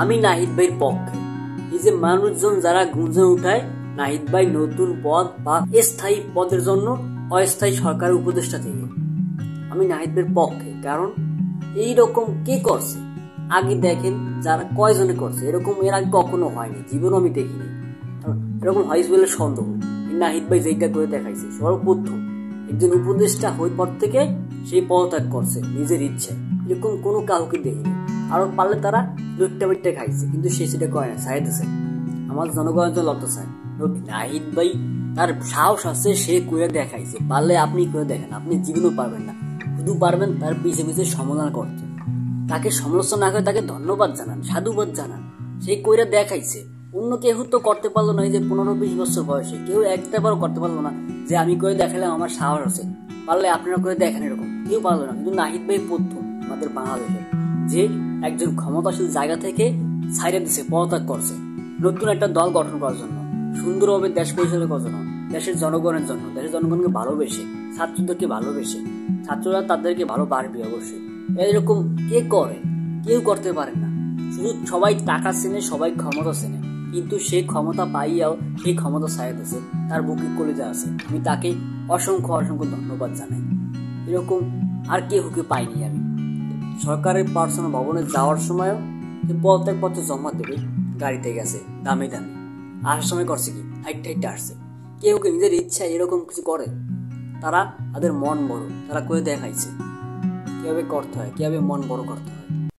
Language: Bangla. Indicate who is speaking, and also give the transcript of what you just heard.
Speaker 1: আমি নাহিদ ভাইয়ের পক্ষে। এই যে মানুষজন যারা গুঞ্জন উঠায় নাহিদ ভাই নতুন পদ বা স্থায়ী পদের জন্য অস্থায়ী সরকারের উপদেষ্টা থেকে, আমি নাহিদ ভাইয়ের পক্ষে। কারণ এইরকম কে করছে আগে দেখেন, যারা কয়জনে করছে এরকম, এর আগে কখনো হয়নি, জীবনও আমি দেখিনি। এরকম হয়েছে বলে সন্দেহ। নাহিদ ভাই যেটা করে দেখাইছে, সর্বপ্রথম একজন উপদেষ্টা হয়ে পর থেকে সেই পদত্যাগ করছে নিজের ইচ্ছে, এরকম কোনো কাউকে দেখিনি। আরো পারলে তারা লুটটা বিটটা খাইছে, কিন্তু সে সেটা করে না, ছাই দিছে। আমার জনগণের জন্য লড়তে চায়। নাহিদ ভাই তার সাহস আছে, সে করে দেখাইছে। পারলে আপনি করে দেখেন, আপনি জীবনও পারবেন না, শুধু পারবেন তার পিছে পিছে সমাধান করতে। তাকে সমালোচনা না করে তাকে ধন্যবাদ জানান, সাধুবাদ জানান। সেই কইরা দেখাইছে। অন্য কেউ তো করতে পারলো না। এই যে 15-20 বছর বয়সে কেউ একটাবারও করতে পারলো না যে আমি করে দেখালাম, আমার সাহস আছে। পারলে আপনারা করে দেখেন, এরকম কেউ পারলো না। কিন্তু নাহিদ ভাই প্রথম আমাদের বাংলাদেশে যে একজন ক্ষমতাশীল জায়গা থেকে ছাইড়া দিছে, পদত্যাগ করছে নতুন একটা দল গঠন করার জন্য, সুন্দরভাবে দেশ পরিচালনা করার জন্য, দেশের জনগণের জন্য, দেশের জনগণকে ভালোবেসে, ছাত্রদেরকে ভালোবেসে। ছাত্ররা তাদেরকে ভালো পারবে অবশ্যই। এরকম কে করে? কেউ করতে পারে না। শুধু সবাই টাকা চেনে, সবাই ক্ষমতা চেনে, কিন্তু সেই ক্ষমতা পাইয়াও সেই ক্ষমতা ছাড়াইতেছে, তার বুকে কলিজা আছে। আমি তাকে অসংখ্য অসংখ্য ধন্যবাদ জানাই। এরকম আর কেউকে পাইনি আমি। সরকারের পার্সোনাল ভবনে যাওয়ার সময়ও পদত্যাগ পত্র জমা দেবে, গাড়িতে গেছে দামি দামি, আসার সময় করছে কি হাইট আসছে। কেউ নিজের ইচ্ছা এরকম কিছু করে? তারা তাদের মন বড়, তারা করে দেখাইছে কিভাবে করতে হয়, কিভাবে মন বড় করতে হয়।